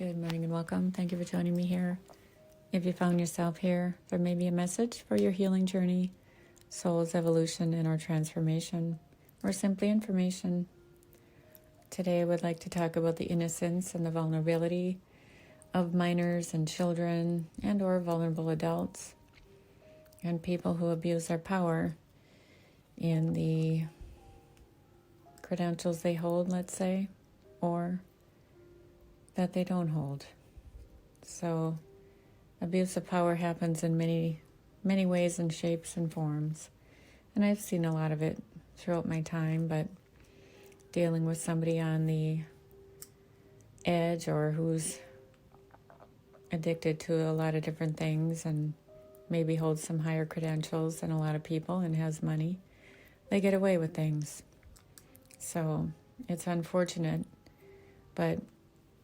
Good morning and welcome. Thank you for joining me here. If you found yourself here, there may be a message for your healing journey, soul's evolution, and our transformation, or simply information. Today I would like to talk about the innocence and the vulnerability of minors and children and or vulnerable adults and people who abuse their power in the credentials they hold, let's say, or that they don't hold. So abuse of power happens in many ways and shapes and forms. And I've seen a lot of it throughout my time, but dealing with somebody on the edge or who's addicted to a lot of different things and maybe holds some higher credentials than a lot of people and has money, they get away with things. So it's unfortunate, but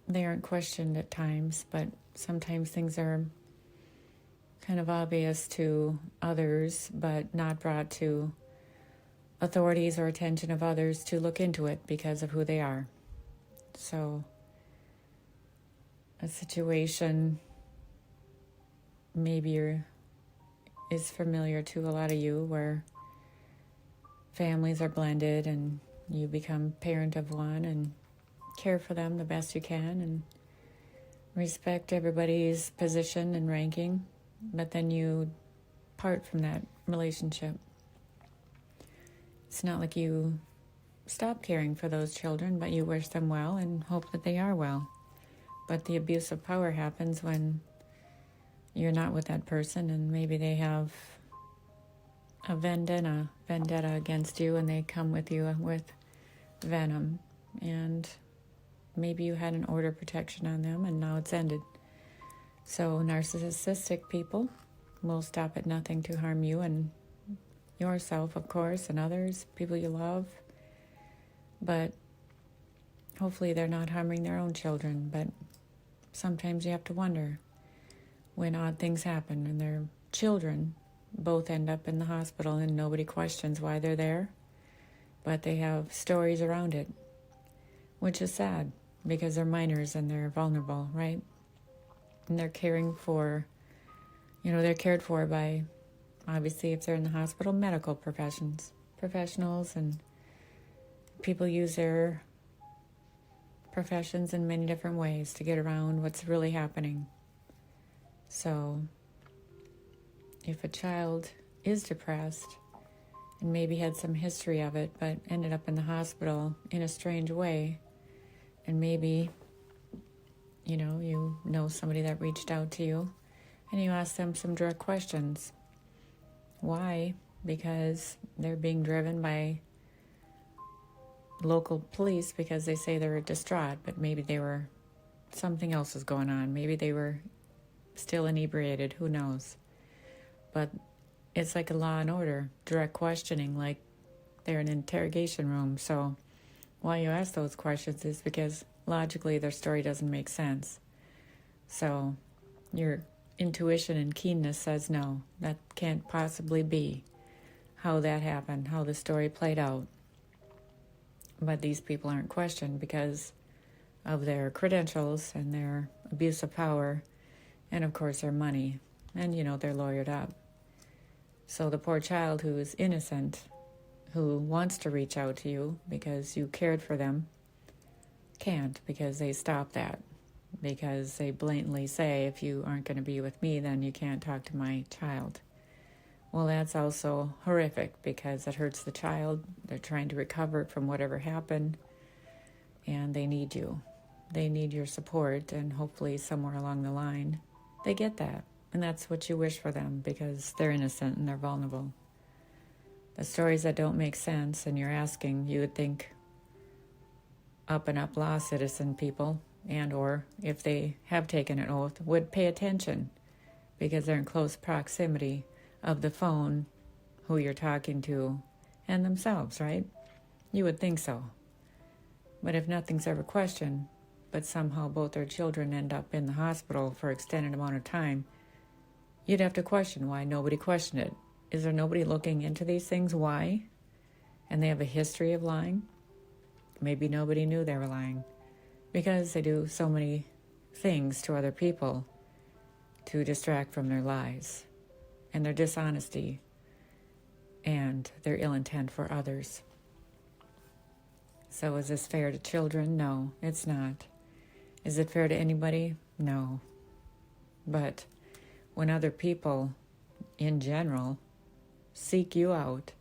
they aren't questioned at times, but sometimes things are kind of obvious to others, but not brought to authorities or attention of others to look into it because of who they are. So a situation maybe is familiar to a lot of you where families are blended and you become parent of one and care for them the best you can and respect everybody's position and ranking, but then you part from that relationship. It's not like you stop caring for those children, but you wish them well and hope that they are well. But the abuse of power happens when you're not with that person and maybe they have a vendetta against you and they come with you with venom, and maybe you had an order of protection on them and now it's ended. So narcissistic people will stop at nothing to harm you and yourself, of course, and others, people you love. But hopefully they're not harming their own children. But sometimes you have to wonder when odd things happen and their children both end up in the hospital and nobody questions why they're there, but they have stories around it, which is sad because they're minors and they're vulnerable, right? And they're caring for, they're cared for by, obviously, if they're in the hospital, medical professionals, and people use their professions in many different ways to get around what's really happening. So if a child is depressed and maybe had some history of it, but ended up in the hospital in a strange way, and maybe, you know somebody that reached out to you, and you ask them some direct questions. Why? Because they're being driven by local police because they say they're distraught, but maybe something else was going on. Maybe they were still inebriated, who knows? But it's like a law and order, direct questioning, like they're in an interrogation room. So why you ask those questions is because logically their story doesn't make sense. So your intuition and keenness says no, that can't possibly be how that happened, how the story played out. But these people aren't questioned because of their credentials and their abuse of power and, of course, their money. And, they're lawyered up. So the poor child who is innocent, who wants to reach out to you because you cared for them, can't because they stop that. Because they blatantly say, if you aren't going to be with me, then you can't talk to my child. Well, that's also horrific because it hurts the child. They're trying to recover from whatever happened, and they need you. They need your support, and hopefully somewhere along the line, they get that. And that's what you wish for them because they're innocent and they're vulnerable. The stories that don't make sense, and you're asking, you would think up and up law citizen people, and or if they have taken an oath, would pay attention because they're in close proximity of the phone, who you're talking to, and themselves, right? You would think so. But if nothing's ever questioned, but somehow both their children end up in the hospital for an extended amount of time, you'd have to question why nobody questioned it. Is there nobody looking into these things? Why? And they have a history of lying? Maybe nobody knew they were lying because they do so many things to other people to distract from their lies and their dishonesty and their ill intent for others. So is this fair to children? No, it's not. Is it fair to anybody? No. But when other people, in general, seek you out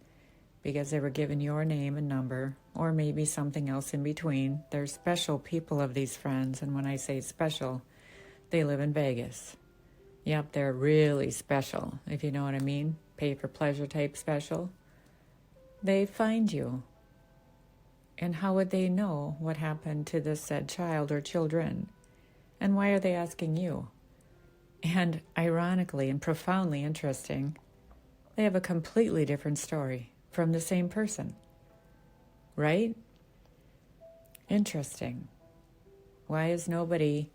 because they were given your name and number, or maybe something else in between, they're special people of these friends, and when I say special, they live in Vegas. Yep, they're really special, if you know what I mean. Pay for pleasure type special. They find you. And how would they know what happened to this said child or children? And why are they asking you? And ironically and profoundly interesting, they have a completely different story from the same person. Right? Interesting. Why is nobody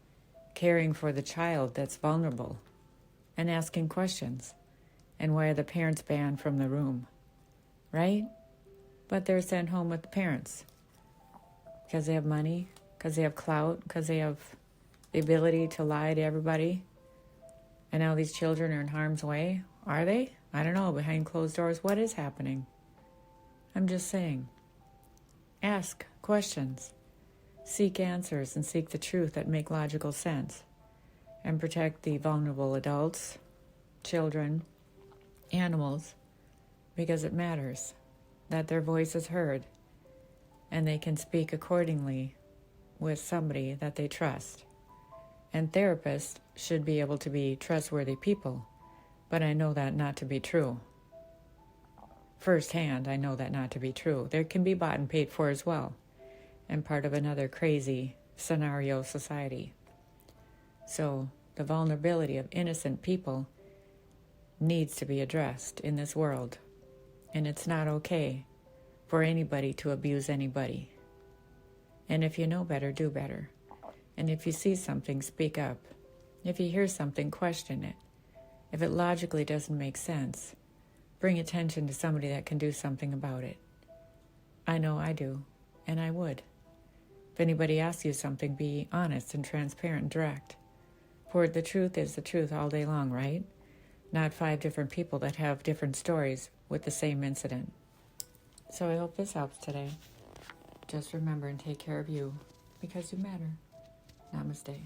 caring for the child that's vulnerable and asking questions? And why are the parents banned from the room? Right? But they're sent home with the parents. Because they have money, because they have clout, because they have the ability to lie to everybody. And now these children are in harm's way. Are they? I don't know. Behind closed doors, what is happening? I'm just saying. Ask questions. Seek answers and seek the truth that make logical sense. And protect the vulnerable adults, children, animals, because it matters that their voice is heard and they can speak accordingly with somebody that they trust. And therapists should be able to be trustworthy people, but I know that not to be true. Firsthand, I know that not to be true. There can be bought and paid for as well, and part of another crazy scenario society. So the vulnerability of innocent people needs to be addressed in this world, and it's not okay for anybody to abuse anybody. And if you know better, do better. And if you see something, speak up. If you hear something, question it. If it logically doesn't make sense, bring attention to somebody that can do something about it. I know I do, and I would. If anybody asks you something, be honest and transparent and direct. For the truth is the truth all day long, right? Not 5 different people that have different stories with the same incident. So I hope this helps today. Just remember and take care of you, because you matter. Namaste.